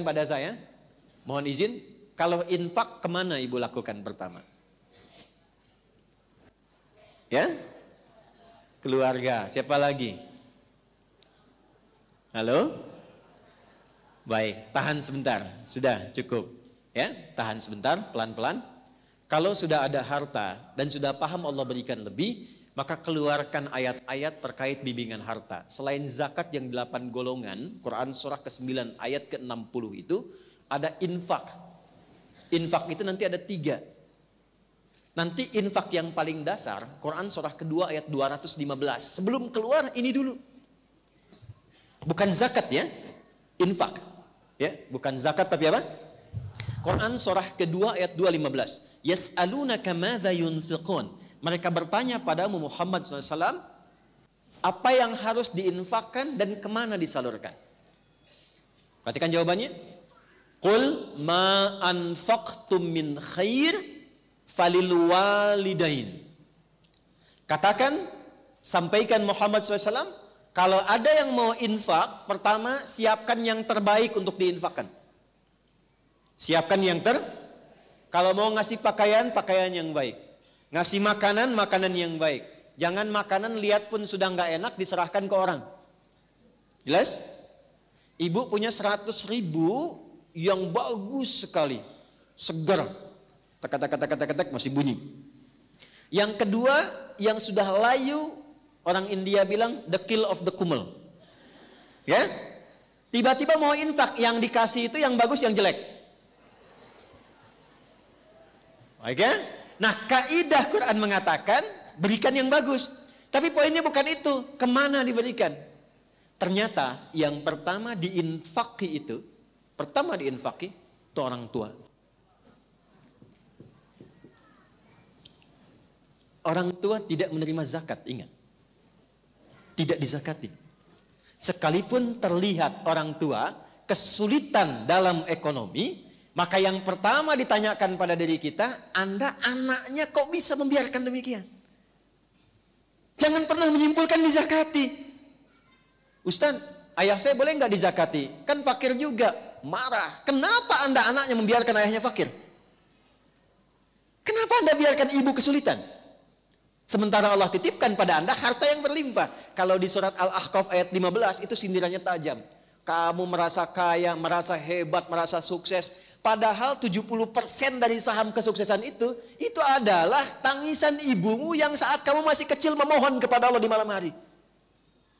pada saya, mohon izin, kalau infak kemana ibu lakukan pertama? Ya? Keluarga, siapa lagi? Halo? Baik, tahan sebentar, sudah cukup. Ya, tahan sebentar, pelan-pelan. Kalau sudah ada harta dan sudah paham Allah berikan lebih, maka keluarkan ayat-ayat terkait bimbingan harta. Selain zakat yang 8 golongan, Quran surah ke-9 ayat ke-60 itu, ada infak. Infak itu nanti ada 3. Nanti infak yang paling dasar, Quran surah kedua ayat 215. Sebelum keluar ini dulu. Bukan zakat ya, infak. Ya, bukan zakat tapi apa? Quran surah kedua ayat 215. Yas'alunaka madza yunfiqun. Mereka bertanya padamu Muhammad SAW, apa yang harus diinfakkan dan kemana disalurkan? Perhatikan jawabannya. Qul ma anfaqtum min khair falil walidain. Katakan, sampaikan Muhammad SAW, kalau ada yang mau infak, pertama siapkan yang terbaik untuk diinfakkan. Siapkan yang kalau mau ngasih pakaian, pakaian yang baik. Ngasih makanan, makanan yang baik. Jangan makanan lihat pun sudah nggak enak diserahkan ke orang. Jelas? Ibu punya 100.000 yang bagus sekali, segar. Tak masih bunyi. Yang kedua, yang sudah layu, orang India bilang the kill of the kumel. Ya? Tiba-tiba mau infak, yang dikasih itu yang bagus, yang jelek. Oke? Nah, kaidah Quran mengatakan berikan yang bagus. Tapi poinnya bukan itu. Kemana diberikan? Ternyata yang pertama diinfaki itu orang tua. Orang tua tidak menerima zakat, ingat. Tidak dizakati. Sekalipun terlihat orang tua kesulitan dalam ekonomi, maka yang pertama ditanyakan pada diri kita, Anda anaknya kok bisa membiarkan demikian? Jangan pernah menyimpulkan dizakati. Ustaz, ayah saya boleh nggak dizakati? Kan fakir juga. Marah. Kenapa Anda anaknya membiarkan ayahnya fakir? Kenapa Anda biarkan ibu kesulitan? Sementara Allah titipkan pada Anda harta yang berlimpah. Kalau di surat Al-Ahqaf ayat 15 itu sindirannya tajam. Kamu merasa kaya, merasa hebat, merasa sukses. Padahal 70% dari saham kesuksesan itu adalah tangisan ibumu yang saat kamu masih kecil memohon kepada Allah di malam hari.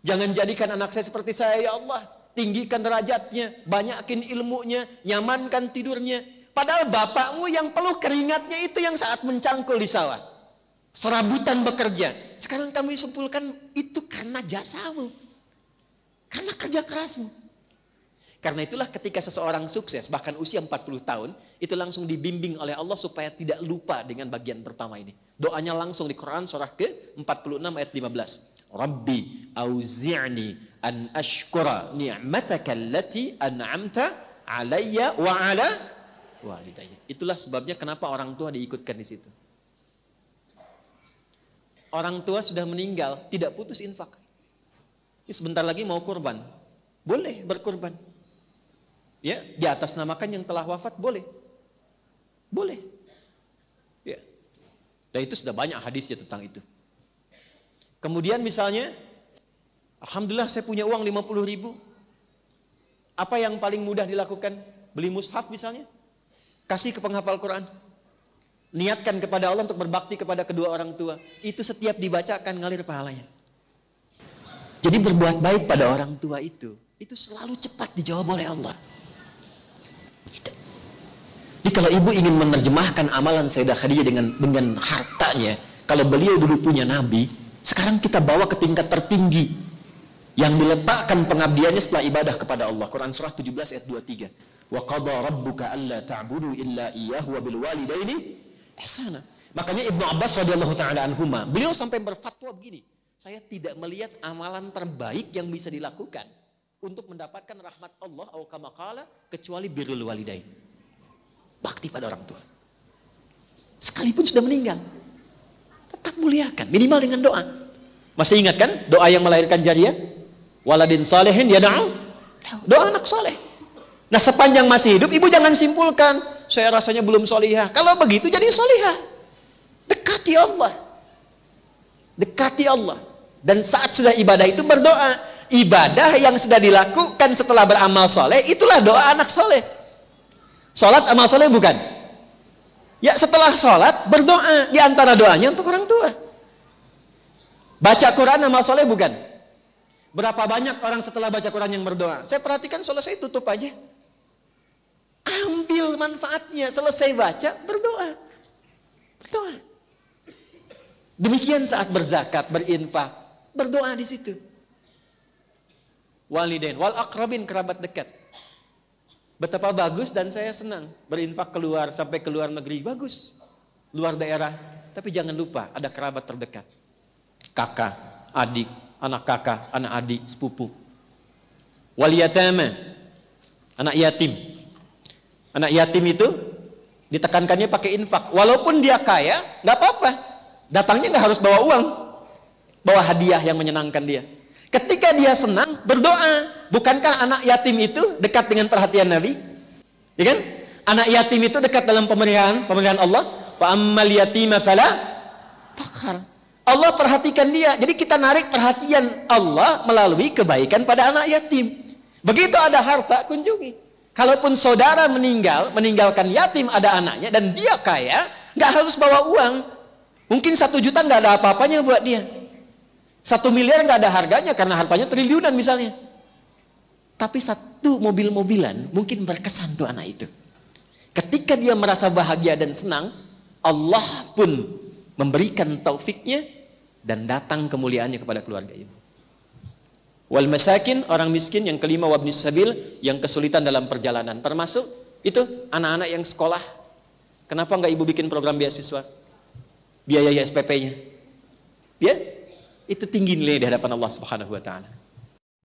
Jangan jadikan anak saya seperti saya ya Allah. Tinggikan derajatnya, banyakin ilmunya, nyamankan tidurnya. Padahal bapakmu yang peluh keringatnya itu yang saat mencangkul di sawah. Serabutan bekerja. Sekarang kami simpulkan itu karena jasamu. Karena kerja kerasmu. Karena itulah ketika seseorang sukses, bahkan usia 40 tahun, itu langsung dibimbing oleh Allah supaya tidak lupa dengan bagian pertama ini. Doanya langsung di Quran surah ke-46 ayat 15. Rabbi auzi'ni an ashkura ni'mataka allati an'amta alayya wa ala walidayya. Itulah sebabnya kenapa orang tua diikutkan di situ. Orang tua sudah meninggal, tidak putus infak. Ini sebentar lagi mau kurban. Boleh berkurban. Ya, di atas namakan yang telah wafat boleh. Boleh. Ya. Dan itu sudah banyak hadisnya tentang itu. Kemudian misalnya, alhamdulillah saya punya uang 50.000. Apa yang paling mudah dilakukan? Beli mushaf misalnya. Kasih ke penghafal Quran. Niatkan kepada Allah untuk berbakti kepada kedua orang tua. Itu setiap dibacakan ngalir pahalanya. Jadi berbuat baik pada orang tua itu selalu cepat dijawab oleh Allah. Jadi kalau ibu ingin menerjemahkan amalan Sayyidah Khadijah dengan hartanya, kalau beliau dulu punya Nabi, sekarang kita bawa ke tingkat tertinggi yang diletakkan pengabdiannya setelah ibadah kepada Allah. Quran surah 17 ayat 23. Wa qada rabbuka alla ta'budu illa iyyahu wa bil walidaini ihsana. Makanya Ibnu Abbas radhiyallahu taala anhuma, beliau sampai berfatwa begini, saya tidak melihat amalan terbaik yang bisa dilakukan untuk mendapatkan rahmat Allah atau kama qala kecuali birrul walidain. Bakti pada orang tua. Sekalipun sudah meninggal, tetap muliakan, minimal dengan doa. Masih ingat kan doa yang melahirkan jariyah? Waladin salihin yad'u. Doa anak soleh. Nah sepanjang masih hidup, ibu jangan simpulkan, saya rasanya belum solihah. Kalau begitu jadi solihah. Dekati Allah. Dekati Allah. Dan saat sudah ibadah itu berdoa. Ibadah yang sudah dilakukan setelah beramal soleh, itulah doa anak soleh. Sholat amal soleh bukan? Ya setelah sholat berdoa. Di antara doanya untuk orang tua. Baca Quran amal soleh bukan? Berapa banyak orang setelah baca Quran yang berdoa? Saya perhatikan selesai tutup aja. Ambil manfaatnya. Selesai baca berdoa. Berdoa. Demikian saat berzakat, berinfak, berdoa di situ. Walidain wal aqrabin, kerabat dekat. Betapa bagus dan saya senang berinfak keluar sampai ke luar negeri, bagus. Luar daerah, tapi jangan lupa ada kerabat terdekat. Kakak, adik, anak kakak, anak adik, sepupu. Wal yatama, anak yatim. Anak yatim itu ditekankannya pakai infak. Walaupun dia kaya, nggak apa-apa. Datangnya nggak harus bawa uang, bawa hadiah yang menyenangkan dia. Ketika dia senang, berdoa. Bukankah anak yatim itu dekat dengan perhatian Nabi? Ya kan? Anak yatim itu dekat dalam pemeliharaan Allah. Wa ammal yatima fala taqhar. Allah perhatikan dia. Jadi kita narik perhatian Allah melalui kebaikan pada anak yatim. Begitu ada harta, kunjungi. Kalaupun saudara meninggalkan yatim ada anaknya dan dia kaya, nggak harus bawa uang. Mungkin 1 juta nggak ada apa-apanya buat dia. 1 miliar nggak ada harganya karena hartanya triliunan misalnya. Tapi 1 mobil-mobilan mungkin berkesan tuh anak itu. Ketika dia merasa bahagia dan senang, Allah pun memberikan taufiknya dan datang kemuliaannya kepada keluarga ibu. Wal masakin, orang miskin. Yang kelima, wabnis sabil, yang kesulitan dalam perjalanan. Termasuk itu anak-anak yang sekolah. Kenapa nggak ibu bikin program beasiswa? Biaya SPP-nya. Ya, itu tinggi nilai di hadapan Allah Subhanahu wa taala.